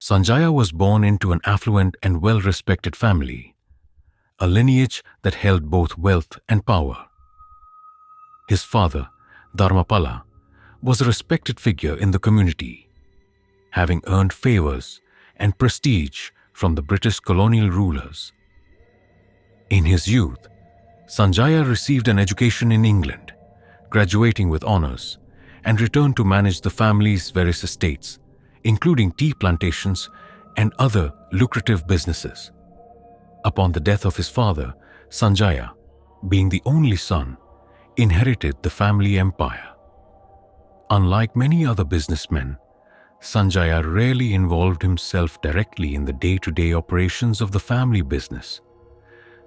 Sanjaya was born into an affluent and well-respected family, a lineage that held both wealth and power. His father, Dharmapala, was a respected figure in the community, having earned favors and prestige from the British colonial rulers. In his youth, Sanjaya received an education in England, graduating with honors, and returned to manage the family's various estates, including tea plantations and other lucrative businesses. Upon the death of his father, Sanjaya, being the only son, inherited the family empire. Unlike many other businessmen, Sanjaya rarely involved himself directly in the day-to-day operations of the family business,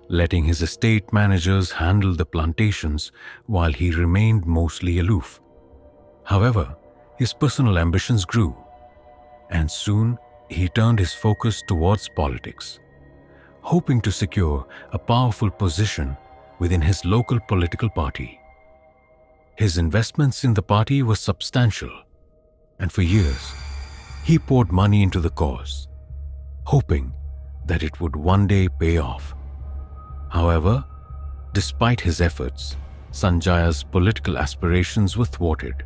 letting his estate managers handle the plantations while he remained mostly aloof. However, his personal ambitions grew, and soon he turned his focus towards politics, hoping to secure a powerful position within his local political party. His investments in the party were substantial, and for years, he poured money into the cause, hoping that it would one day pay off. However, despite his efforts, Sanjaya's political aspirations were thwarted.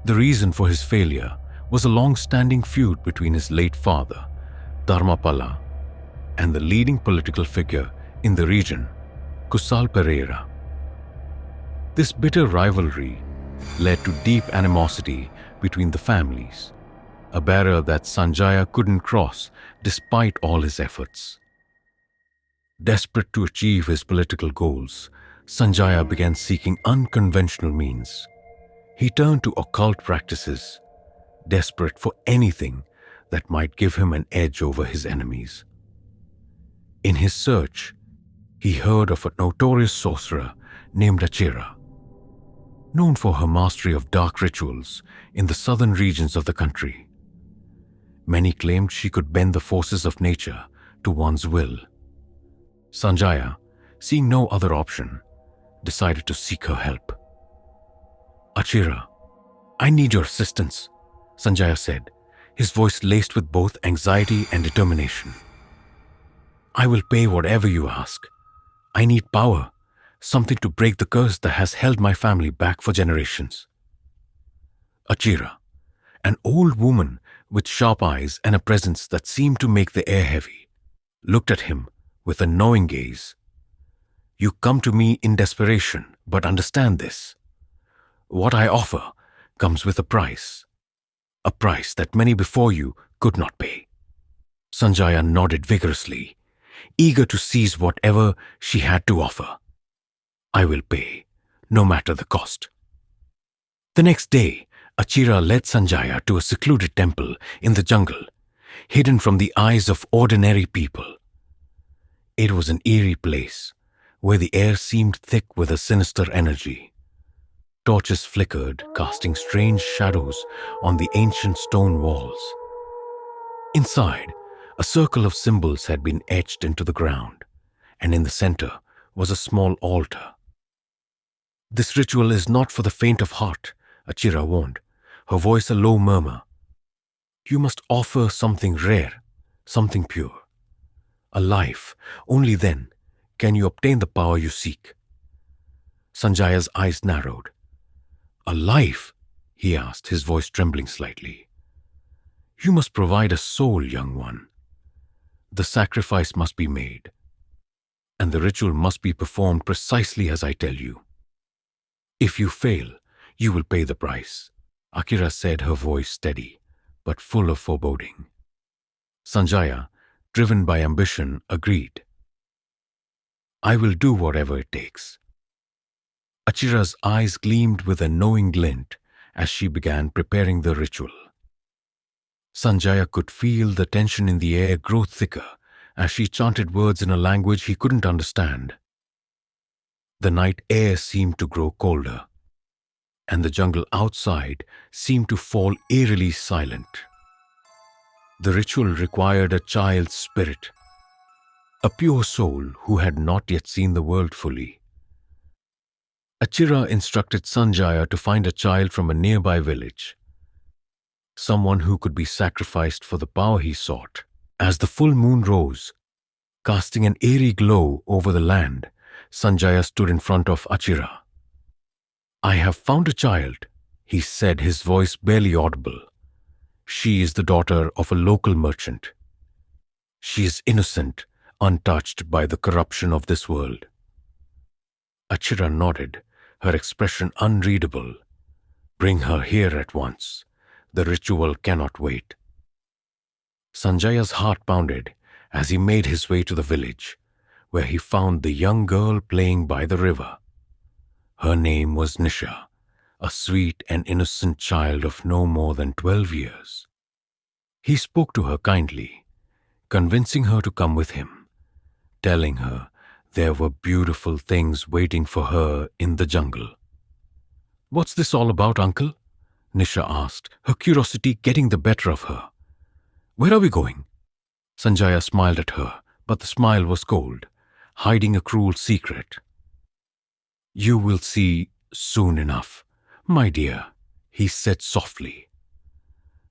The reason for his failure was a long-standing feud between his late father, Dharmapala, and the leading political figure in the region, Kusal Pereira. This bitter rivalry led to deep animosity between the families, a barrier that Sanjaya couldn't cross despite all his efforts. Desperate to achieve his political goals, Sanjaya began seeking unconventional means. He turned to occult practices, desperate for anything that might give him an edge over his enemies. In his search, he heard of a notorious sorcerer named Achira, known for her mastery of dark rituals in the southern regions of the country. Many claimed she could bend the forces of nature to one's will. Sanjaya, seeing no other option, decided to seek her help. "Achira, I need your assistance," Sanjaya said, his voice laced with both anxiety and determination. "I will pay whatever you ask. I need power, something to break the curse that has held my family back for generations." Achira, an old woman with sharp eyes and a presence that seemed to make the air heavy, looked at him with a knowing gaze. "You come to me in desperation, but understand this. What I offer comes with a price that many before you could not pay." Sanjaya nodded vigorously, eager to seize whatever she had to offer. "I will pay, no matter the cost." The next day, Achira led Sanjaya to a secluded temple in the jungle, hidden from the eyes of ordinary people. It was an eerie place, where the air seemed thick with a sinister energy. Torches flickered, casting strange shadows on the ancient stone walls. Inside, a circle of symbols had been etched into the ground, and in the center was a small altar. "This ritual is not for the faint of heart," Achira warned, her voice a low murmur. "You must offer something rare, something pure. A life. Only then can you obtain the power you seek." Sanjaya's eyes narrowed. "A life?" he asked, his voice trembling slightly. "You must provide a soul, young one. The sacrifice must be made, and the ritual must be performed precisely as I tell you. If you fail, you will pay the price," Achira said, her voice steady, but full of foreboding. Sanjaya, driven by ambition, agreed. "I will do whatever it takes." Achira's eyes gleamed with a knowing glint as she began preparing the ritual. Sanjaya could feel the tension in the air grow thicker as she chanted words in a language he couldn't understand. The night air seemed to grow colder, and the jungle outside seemed to fall eerily silent. The ritual required a child's spirit, a pure soul who had not yet seen the world fully. Achira instructed Sanjaya to find a child from a nearby village. someone who could be sacrificed for the power he sought. As the full moon rose, casting an eerie glow over the land, Sanjaya stood in front of Achira. "I have found a child," he said, his voice barely audible. "She is the daughter of a local merchant. She is innocent, untouched by the corruption of this world." Achira nodded, her expression unreadable. "Bring her here at once. The ritual cannot wait." Sanjaya's heart pounded as he made his way to the village, where he found the young girl playing by the river. Her name was Nisha, a sweet and innocent child of no more than 12 years. He spoke to her kindly, convincing her to come with him, telling her there were beautiful things waiting for her in the jungle. "What's this all about, uncle?" Nisha asked, her curiosity getting the better of her. "Where are we going?" Sanjaya smiled at her, but the smile was cold, hiding a cruel secret. "You will see soon enough, my dear," he said softly.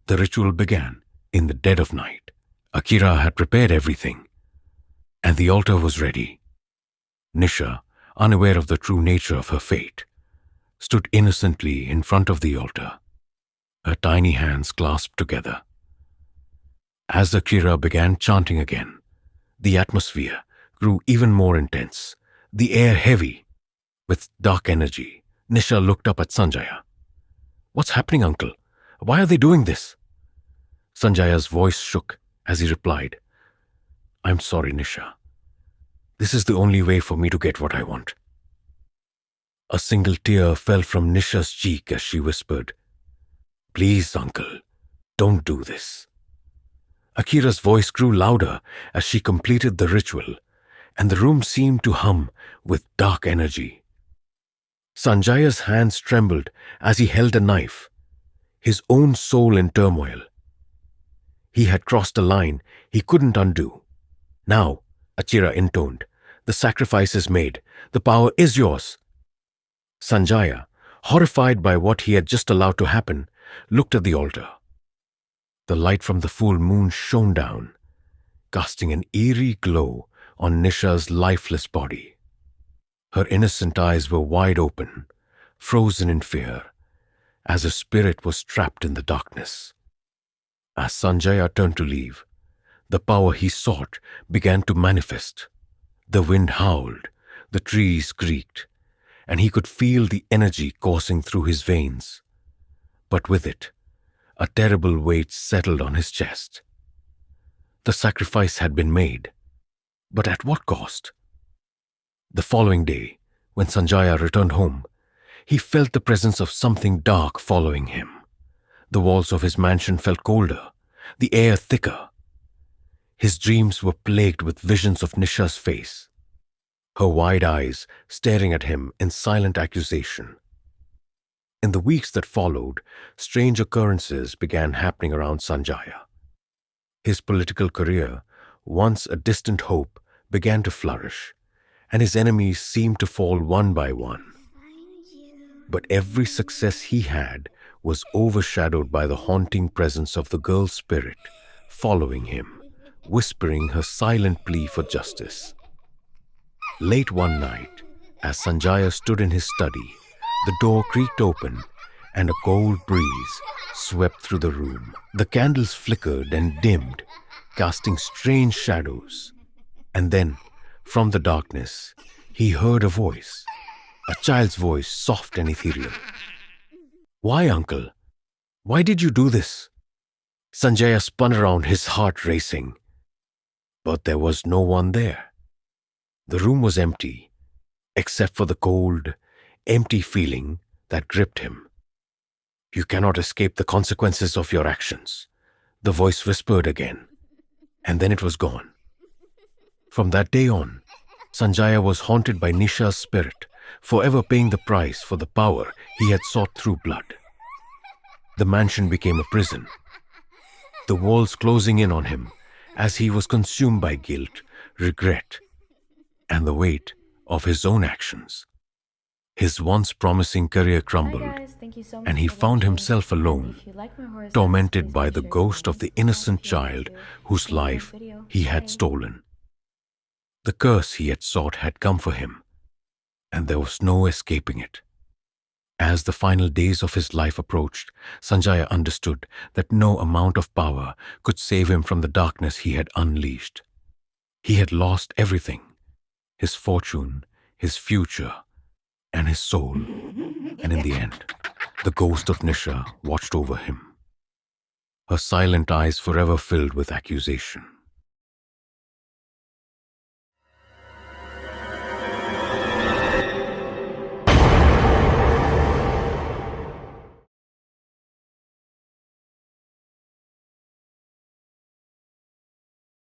The ritual began in the dead of night. Akira had prepared everything, and the altar was ready. Nisha, unaware of the true nature of her fate, stood innocently in front of the altar, her tiny hands clasped together. As Akira began chanting again, the atmosphere grew even more intense, the air heavy with dark energy. Nisha looked up at Sanjaya. "What's happening, uncle? Why are they doing this?" Sanjaya's voice shook as he replied, "I'm sorry, Nisha. This is the only way for me to get what I want." A single tear fell from Nisha's cheek as she whispered, "Please, uncle, don't do this." Akira's voice grew louder as she completed the ritual, and the room seemed to hum with dark energy. Sanjaya's hands trembled as he held a knife, his own soul in turmoil. He had crossed a line he couldn't undo. "Now," Achira intoned, "the sacrifice is made. The power is yours." Sanjaya, horrified by what he had just allowed to happen, looked at the altar. The light from the full moon shone down, casting an eerie glow on Nisha's lifeless body. Her innocent eyes were wide open, frozen in fear, as her spirit was trapped in the darkness. As Sanjaya turned to leave, the power he sought began to manifest. The wind howled, the trees creaked, and he could feel the energy coursing through his veins. But with it, a terrible weight settled on his chest. The sacrifice had been made, but at what cost? The following day, when Sanjaya returned home, he felt the presence of something dark following him. The walls of his mansion felt colder, the air thicker. His dreams were plagued with visions of Nisha's face, her wide eyes staring at him in silent accusation. In the weeks that followed, strange occurrences began happening around Sanjaya. His political career, once a distant hope, began to flourish, and his enemies seemed to fall one by one. But every success he had was overshadowed by the haunting presence of the girl's spirit following him, whispering her silent plea for justice. Late one night, as Sanjaya stood in his study, the door creaked open and a cold breeze swept through the room. The candles flickered and dimmed, casting strange shadows. And then, from the darkness, he heard a voice, a child's voice, soft and ethereal. "Why, uncle? Why did you do this?" Sanjaya spun around, his heart racing. But there was no one there. The room was empty, except for the cold, empty feeling that gripped him. "You cannot escape the consequences of your actions," the voice whispered again, and then it was gone. From that day on, Sanjaya was haunted by Nisha's spirit, forever paying the price for the power he had sought through blood. The mansion became a prison, the walls closing in on him as he was consumed by guilt, regret, and the weight of his own actions. His once promising career crumbled, and he found himself alone, tormented by the ghost of the innocent child whose life he had stolen. The curse he had sought had come for him, and there was no escaping it. As the final days of his life approached, Sanjaya understood that no amount of power could save him from the darkness he had unleashed. He had lost everything: his fortune, his future, and his soul. And in the end, the ghost of Nisha watched over him, her silent eyes forever filled with accusation.